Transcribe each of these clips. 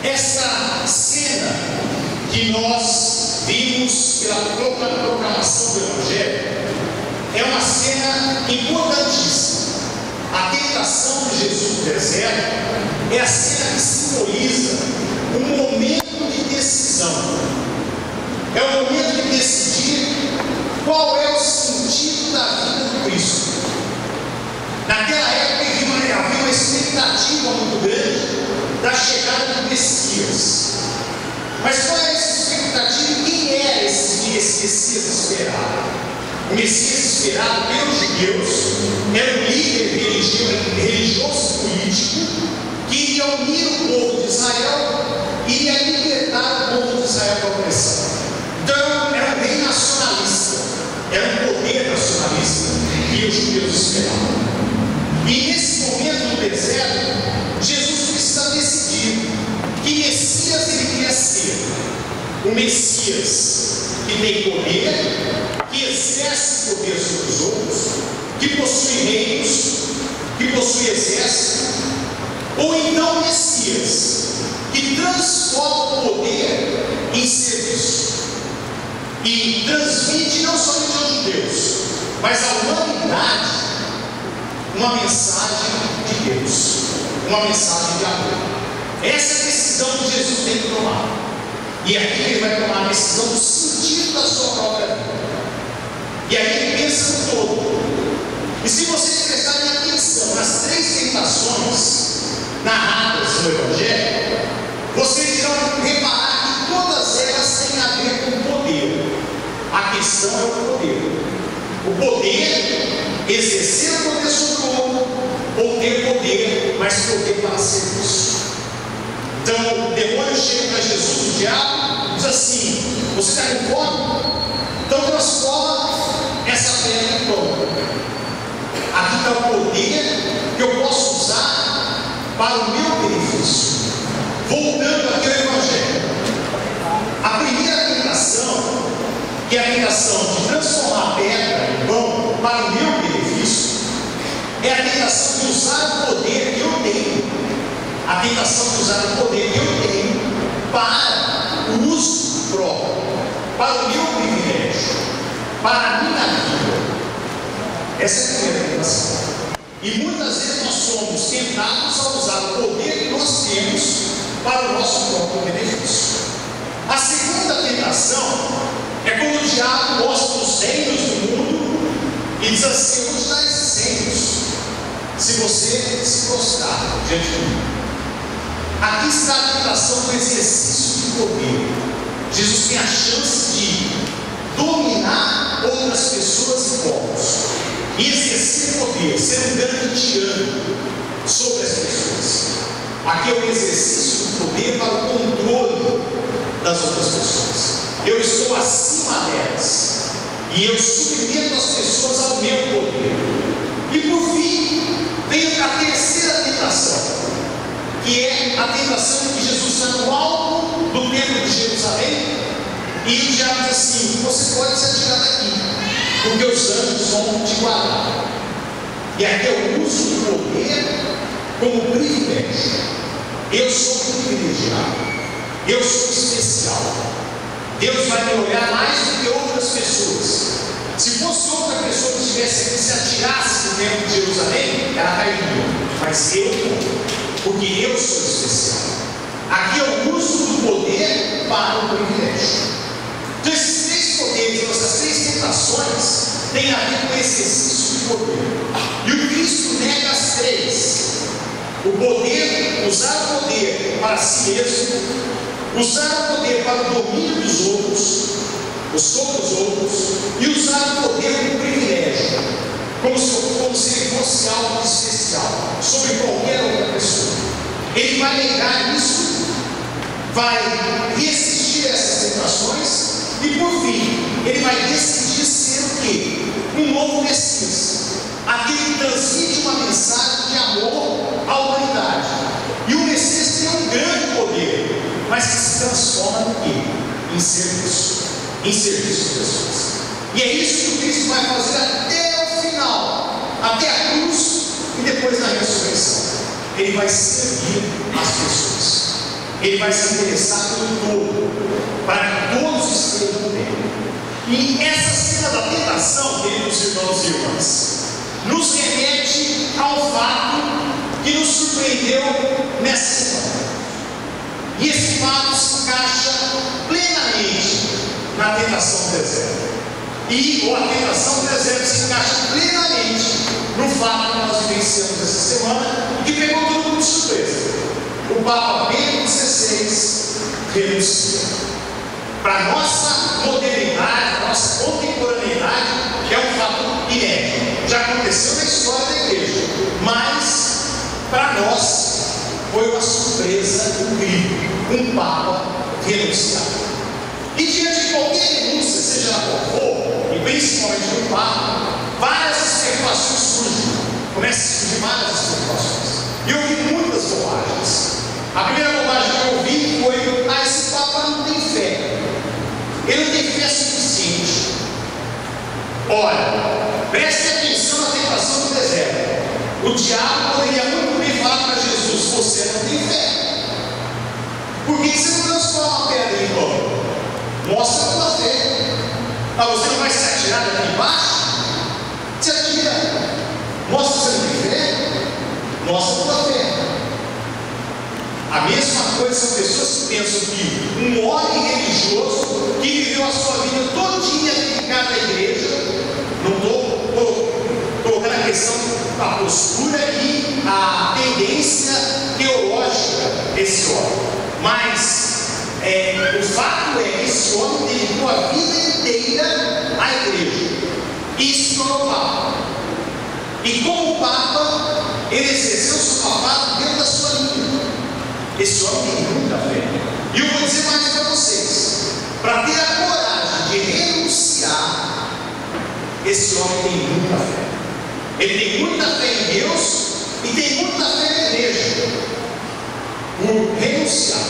Essa cena que nós vimos pela proclamação do Evangelho é uma cena importantíssima. A tentação de Jesus no deserto é a cena que simboliza um momento de decisão. É o momento de decidir qual é o sentido da vida do Cristo. Naquela época havia uma expectativa muito grande da chegada do Messias. Mas qual é essa expectativa e quem era esse Messias esperado? O Messias esperado pelos judeus era um líder religioso e político que iria unir o povo de Israel e iria libertar o povo de Israel da opressão. Então era um rei nacionalista, era um poder nacionalista que os judeus esperavam. E nesse momento no deserto, Jesus precisa decidir que Messias ele queria ser. O Messias que tem poder, que exerce poder sobre os outros, que possui reinos, que possui exército, ou então Messias que transforma o poder em serviço e transmite não somente aos judeus, mas à humanidade uma mensagem de Deus, uma mensagem de amor. Essa é a decisão que Jesus tem que tomar. E aqui ele vai tomar a decisão do sentido da sua própria vida. E aí ele pensa no todo. E se vocês prestarem atenção nas três tentações narradas no Evangelho, vocês irão reparar que todas elas têm a ver com o poder. A questão é o poder. O poder, exercer o poder sobre o outro, ou ter poder, mas poder para serviço. Então o demônio chega para Jesus, o diabo, diz assim: você está com fome? Então transforma essa pedra em pão. Aqui está o poder que eu posso usar para o meu benefício. Voltando aqui ao Evangelho, a primeira tentação, que é a tentação de transformar a pedra em pão para o meu benefício, é a tentação de usar o poder que eu tenho. A tentação de usar o poder que eu tenho para o uso próprio, para o meu privilégio, para a minha vida. Essa é a primeira tentação. E muitas vezes nós somos tentados a usar o poder que nós temos para o nosso próprio benefício. A segunda tentação é quando o diabo mostra os reinos do mundo e diz assim: eu vou te dar esses reinos se você se prostrar diante de mim. Aqui está a tentação do exercício de poder. Jesus tem a chance de dominar outras pessoas e povos e exercer poder, ser um grande tirano sobre as pessoas. Aqui é o exercício do poder para o controle das outras pessoas. Eu estou acima delas e eu submeto as pessoas ao meu poder. E por fim, vem a terceira tentação, que é a tentação de que Jesus está no alto do templo de Jerusalém e o diabo diz assim: você pode se atirar daqui, porque os anjos vão te guardar. E aqui é o uso do poder como privilégio. Eu sou privilegiado, eu sou especial. Deus vai me olhar mais do que outras pessoas. Se fosse outra pessoa que estivesse aqui, se atirasse do templo de Jerusalém, ela cairia. Mas eu não, porque eu sou especial. Aqui é o uso do poder para o privilégio. Então esses três poderes, essas três tentações, têm a ver com o exercício de poder. E o Cristo nega as três. O poder, usar o poder para si mesmo, usar o poder para o domínio dos outros, ou sobre os outros, e usar o poder como privilégio, como se ele fosse algo especial sobre qualquer outra pessoa. Ele vai negar isso, vai resistir a essas tentações e por fim ele vai decidir ser o quê? Um novo Messias, aquele que transmite uma mensagem de amor à humanidade. E o Messias tem um grande poder, mas que se transforma no quê? Em serviço às pessoas. E é isso que o Cristo vai fazer até o final, até a cruz e depois da ressurreição. Ele vai servir as pessoas. Ele vai se interessar pelo todo, para que todos estejam bem. E essa cena da tentação, queridos irmãos e irmãs, nos remete ao fato que nos surpreendeu nessa história. E esse fato se encaixa plenamente na tentação do deserto. Ou a tentação do deserto se encaixa plenamente no fato que nós vivenciamos essa semana e que pegou todo mundo de surpresa. O Papa Bento XVI renuncia. Para a nossa modernidade, para a nossa contemporaneidade, é um fato inédito. Já aconteceu na história da igreja, mas para nós foi uma surpresa incrível. Um Papa renunciar. E diante de qualquer renúncia, seja ela qual for, e principalmente do Papa, várias especulações surgem. Começam a surgir várias especulações. E eu vi muitas bobagens. A primeira bobagem que eu vi foi: esse Papa não tem fé. Ele não tem fé suficiente. Olha, preste atenção na tentação do deserto. O diabo poderia muito bem falar para Jesus: você não tem fé. Por que você não transforma a pedra em pão? Mostra a tua fé. Você não vai se atirar daqui embaixo? Se atira. Mostra que você não tem fé. Mostra a tua fé. A mesma coisa são pessoas que pensam que um homem religioso que viveu a sua vida todinha dedicada à igreja, não estou colocando a questão da postura e a tendência teológica desse homem, mas o fato é que esse homem dedicou a vida inteira à igreja e se tornou Papa. E como Papa, ele exerceu o seu papado dentro da sua linha. Esse homem tem muita fé. E eu vou dizer mais para vocês: para ter a coragem de renunciar, esse homem tem muita fé. Ele tem muita fé em Deus e tem muita fé na igreja. Por renunciar.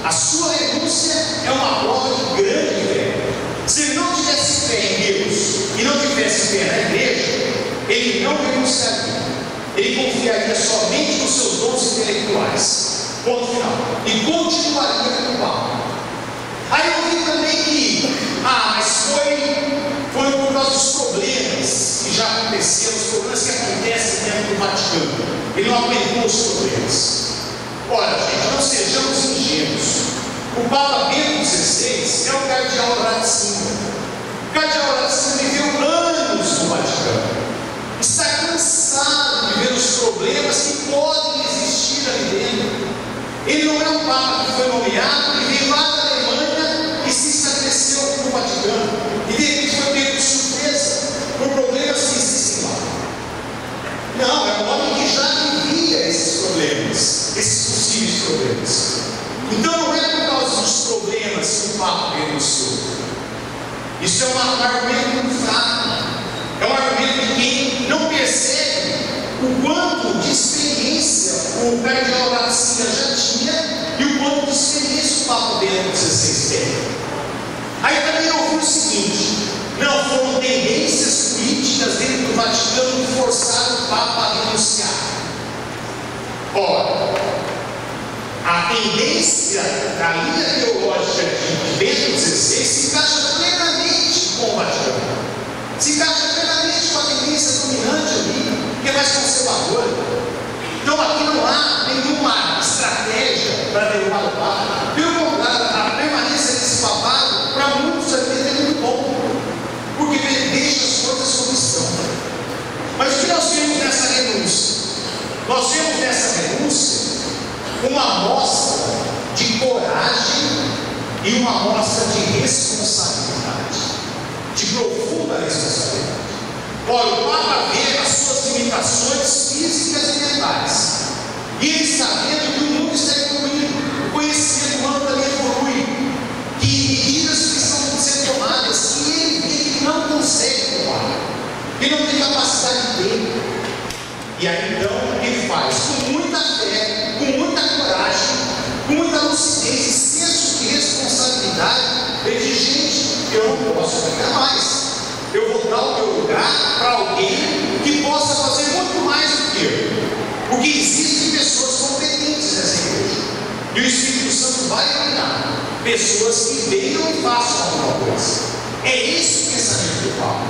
A sua renúncia é uma prova de grande fé. Se ele não tivesse fé em Deus e não tivesse fé na igreja, ele não renunciaria. Ele confiaria somente nos seus dons intelectuais. Ponto final. E continuaria com o Papa. Aí eu vi também que, mas foi por causa dos problemas que já aconteceram, os problemas que acontecem dentro do Vaticano. Ele não aguentou os problemas. Olha, gente, não sejamos ingênuos. O Papa Bento XVI é o cardeal Ratzinger. O cardeal Ratzinger viveu anos no Vaticano. Está cansado de ver os problemas que podem existir ali dentro. Ele não é um Papa que foi nomeado e veio lá da Alemanha e se estabeleceu no Vaticano. E de repente foi pego de surpresa por problemas que existem lá. Não, é um homem que já vivia esses problemas, esses possíveis problemas. Então não é por causa dos problemas que o Papa renunciou. Isso é um argumento muito fraco. É um argumento de quem não percebe o quanto de experiência o cardeal Ratzinger já tinha e o quanto de experiência o Papa Bento XVI tem. Aí também eu ouvi o seguinte: não, foram tendências políticas dentro do Vaticano que forçaram o Papa a renunciar. Ora, a tendência da linha teológica de Bento XVI se encaixa plenamente com o Vaticano. Se encaixa plenamente com a tendência dominante ali, que é mais conservadora. Então aqui não há nenhuma estratégia para derrubar o Papa. Pelo contrário, a permanência desse papado, para muitos aqui é muito bom, porque ele deixa as coisas como estão. Mas o que nós vemos nessa renúncia? Nós vemos nessa renúncia uma amostra de coragem e uma amostra de responsabilidade, de profunda responsabilidade. Olha, o Papa vê as suas limitações físicas e mentais, e ele está vendo que o mundo está evoluindo, o conhecimento humano também evolui, que medidas que estão sendo tomadas, que ele vê que não consegue tomar, ele não tem capacidade dele. E aí então ele faz com muita fé, com muita coragem, com muita lucidez e senso de responsabilidade. Ele diz: gente, eu não posso ficar mais. Eu vou dar o meu lugar para alguém que possa fazer muito mais do que eu. Porque existem pessoas competentes nessa igreja. E o Espírito Santo vai iluminar pessoas que venham e façam alguma coisa. É esse o pensamento do Papa.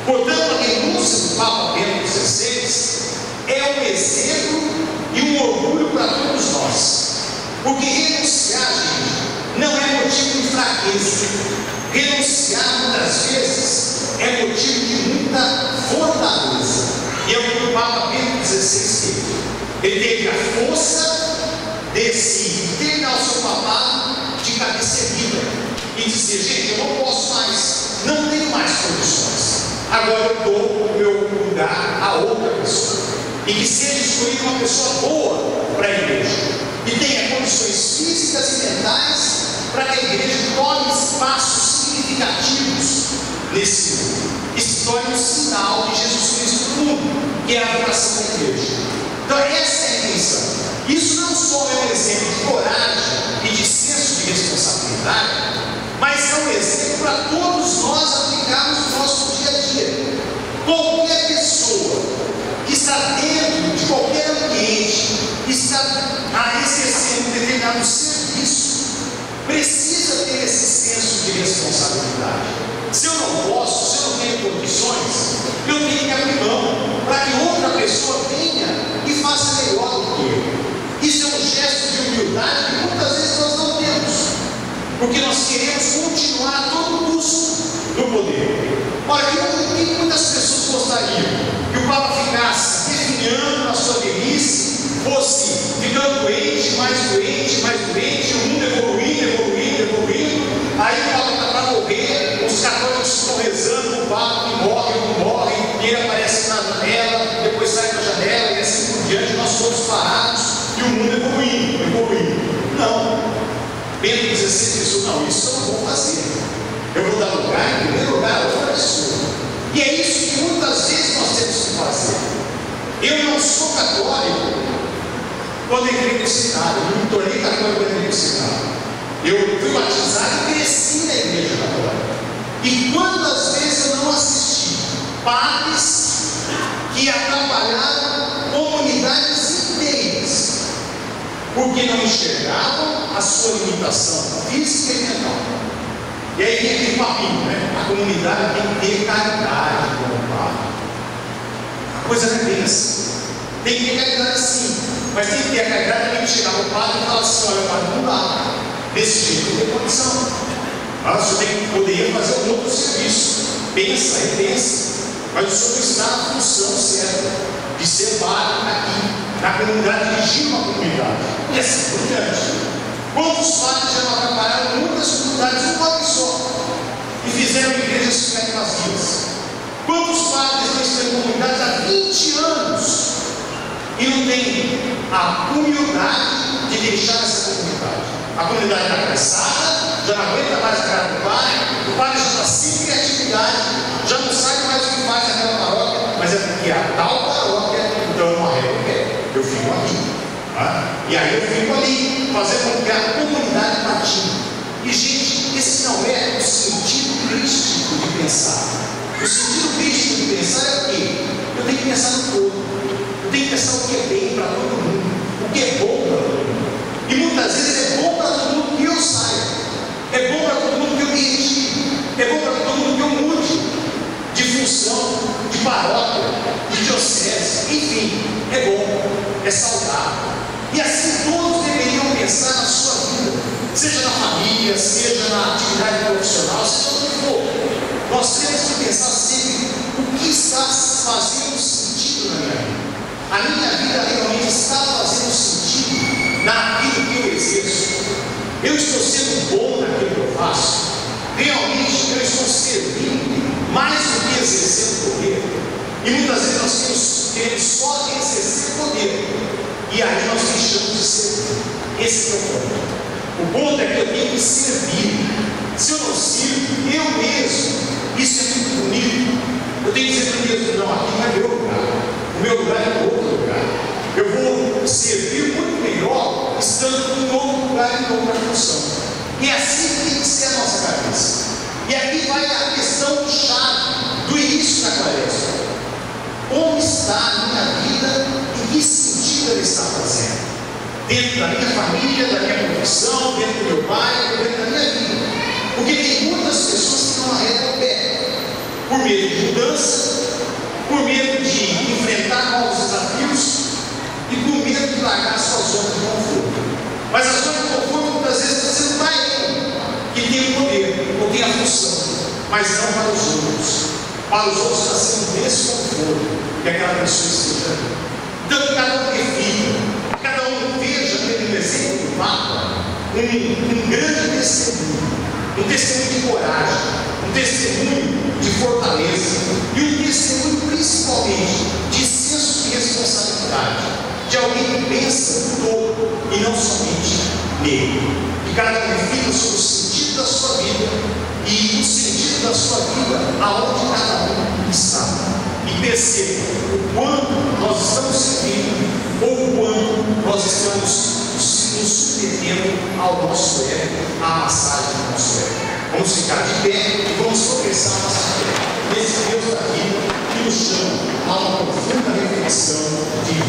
Portanto, a renúncia do Papa Bento XVI é um exemplo e um orgulho para todos nós. Porque renunciar, gente, não é motivo de fraqueza. Renunciar, muitas vezes, é motivo de muita fortaleza. E é o que o Papa Bento XVI teve. Ele teve a força de se terminar o seu papado de cabeça erguida e dizer: gente, eu não posso mais, não tenho mais condições, agora eu dou o meu lugar a outra pessoa, e que seja escolhida uma pessoa boa para a igreja, que tenha condições físicas e mentais para que a igreja tome espaços significativos nesse mundo e se torne um sinal de Jesus Cristo no mundo, que é a vocação da igreja. Então essa é a intenção. Isso não só é um exemplo de coragem e de senso de responsabilidade, mas é um exemplo para todos nós aplicarmos no nosso dia a dia. Qualquer pessoa que está dentro de qualquer ambiente, que está exercendo um determinado serviço, precisa ter esse senso de responsabilidade. Se eu não posso, se eu não tenho condições, eu tenho que abrir mão para que outra pessoa venha e faça melhor do que eu. Isso é um gesto de humildade que muitas vezes nós não temos, porque nós queremos continuar a todo custo no poder. Ora, que muitas pessoas gostariam que o Papa ficasse definhando na sua velhice, fosse ficando doente, mais doente, o mundo evoluindo, aí o Papa está para morrer, os católicos estão rezando, o Papa que morre ou não morre, e ele aparece na janela, depois sai da janela, e assim por diante, nós todos parados, e o mundo evoluindo. Não. Bento XVI pensou: não, isso eu não vou fazer. Eu vou dar lugar, em primeiro lugar, a outra pessoa. E é isso que muitas vezes nós temos que fazer. Eu não sou católico quando entrei no seminário, eu não me tornei católico quando entrei no seminário. Eu fui batizado e cresci na igreja católica. E quantas vezes eu não assisti padres que atrapalharam comunidades inteiras, porque não enxergavam a sua limitação física e mental. E aí vem aquele papinho, né? A comunidade tem que ter caridade com o padre. A coisa não é bem assim. Tem que ter caridade sim, mas tem que ter a caridade, tem que chegar no padre e falar assim: olha, padre, não dá. Desse jeito não tem condição. Mas o senhor poderia fazer um outro serviço. Pensa, repensa. Mas o senhor está na função certa de ser padre aqui, na comunidade, dirigindo uma comunidade. E assim por diante. Quantos padres já não atrapalharam muitas comunidades, um padre só, e fizeram igrejas ficarem vazias? Quantos padres não estão em comunidades há 20 anos e não têm a humildade de deixar essa comunidade? A comunidade está cansada, já não aguenta mais a cara do padre, o padre já está sem criatividade, já não sabe mais o que faz naquela paróquia, mas é porque a tal paróquia, então eu não arrego, eu fico aqui. E aí eu fico ali, fazendo com que a comunidade patine. E gente, esse não é o sentido crístico de pensar. O sentido crístico de pensar é o quê? Eu tenho que pensar no todo. Eu tenho que pensar o que é bem para todo mundo, o que é bom para todo mundo. E muitas vezes é bom para todo mundo que eu saia, é bom para todo mundo que eu me retire, é bom para todo mundo que eu mude de função, de paróquia, de diocese, enfim, é bom, é saudável. E assim todos deveriam pensar na sua vida, seja na família, seja na atividade profissional, seja o que for. Nós temos que pensar sempre o que está fazendo sentido na minha vida. A minha vida realmente está fazendo sentido naquilo que eu exerço. Eu estou sendo bom naquilo que eu faço. Realmente eu estou servindo mais do que exercendo poder. E muitas vezes nós queremos só exercer poder. E aí nós deixamos de servir. Esse é o ponto. O ponto é que eu tenho que servir. Se eu não sirvo, eu mesmo, isso é muito bonito. Eu tenho que dizer para Deus: não, aqui não é meu lugar. O meu lugar é outro lugar. Eu vou servir muito melhor estando em outro lugar, em outra função. E é assim que tem que ser a nossa cabeça. E aqui vai a questão chave do início da quaresma. Como está a minha vida? Em que sentido ele está fazendo? Dentro da minha família, da minha profissão, dentro do meu pai, dentro da minha vida. Porque tem muitas pessoas que não arredam o pé, por medo de mudança, por medo de enfrentar novos desafios e por medo de largar a sua zona de conforto. Mas a zona de conforto muitas vezes está sendo para ele, que tem o poder, ou tem a função, mas não para os outros. Para os outros está sendo desconforto que aquela pessoa esteja ali. Então que cada um reflita, cada um veja pelo exemplo do Papa um grande testemunho, um testemunho de coragem, um testemunho de fortaleza e um testemunho principalmente de senso de responsabilidade, de alguém que pensa no todo e não somente nele. Que cada um reflita sobre o sentido da sua vida e o sentido da sua vida aonde cada um está. E perceba o quanto nós estamos servindo ou o quanto nós estamos nos submetendo ao nosso ego, à massagem do nosso ego. Vamos ficar de pé e vamos confessar a nossa fé nesse Deus da vida que nos chama a uma profunda reflexão de